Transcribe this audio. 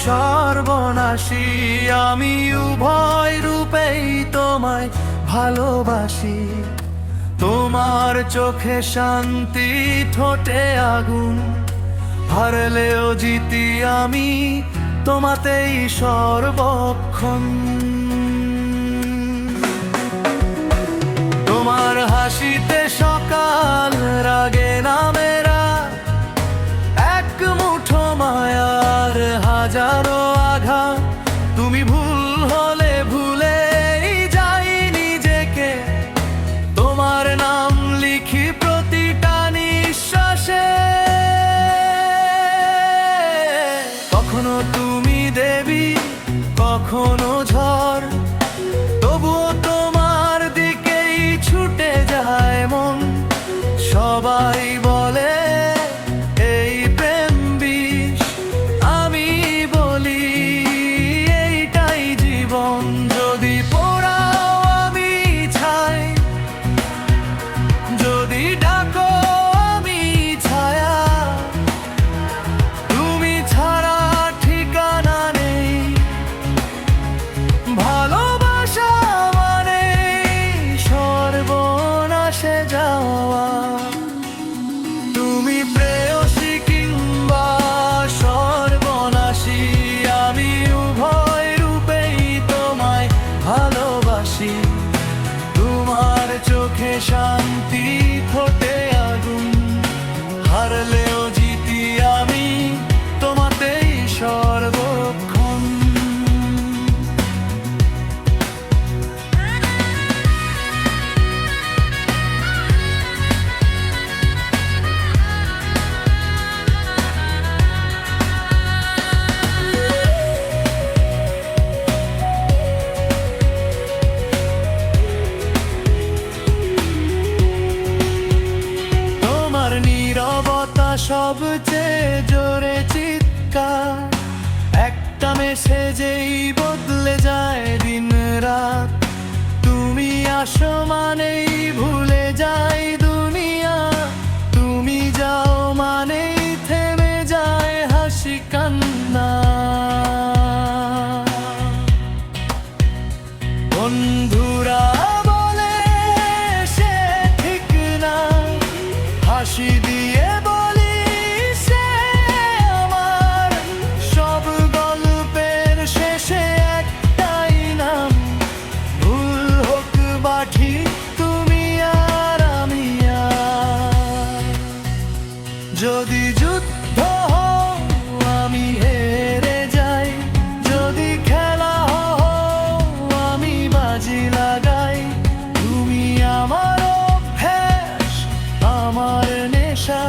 সর্বনাশী, আমি উভয় রূপেই তোমায় ভালোবাসি। তোমার চোখে শান্তি, ঠোঁটে আগুন, হারলেও জিতি আমি তোমাতেই সর্বক্ষণ। তোমার হাসিতে সকাল, রাগে নামে রাত, এক মুঠো মায়ার হাজারো আঘাত। তুমি ভুল হলে ভুলেই যাই নিজেকে, তোমার নাম লিখি প্রতিটা নিঃশ্বাসে। কখনো তুমি দেবী, কখনো ঝড়, তবুও তোমার দিকেই ছুটে যায় মন। সবাই বলে এই প্রেম বিষ, আমি বলি এইটাই জীবন। যদি পোড়াও আমি ছাই, যদি ডাকো আমি ছায়া, তুমি ছাড়া ঠিকানা নেই। ভালোবাসা মানে সর্বনাশে যাওয়া। তুমি প্রেয়সী কিংবা সর্বনাশী, আমি উভয় রূপেই তোমায় ভালোবাসি। তোমার চোখে শান্তি, ঠোঁটে আগুন, হারলেও জিতি আমি তোমাতেই সর্বক্ষণ। তোমার নীরবতা সবচেয়ে জোরে চিৎকার, একটা মেসেজেই বদলে যায় দিন রাত। তুমি আসো মানেই ভুলে যাই দুনিয়া, তুমি যাও মানেই থেমে যায় হাসি কান্না। বন্ধুরা বলে সে ঠিক না, হাসি দিয়ে বলি সে আমার। সব গল্পের শেষে একটাই নাম, ভুল হোক বা ঠিক, তুমি আর আমি আর। যদি যুদ্ধ হোক আমি হেরে যাই, যদি খেলা হোক আমি বাজি লাগাই। তুমি আমার অভ্যাস, আমার নেশা,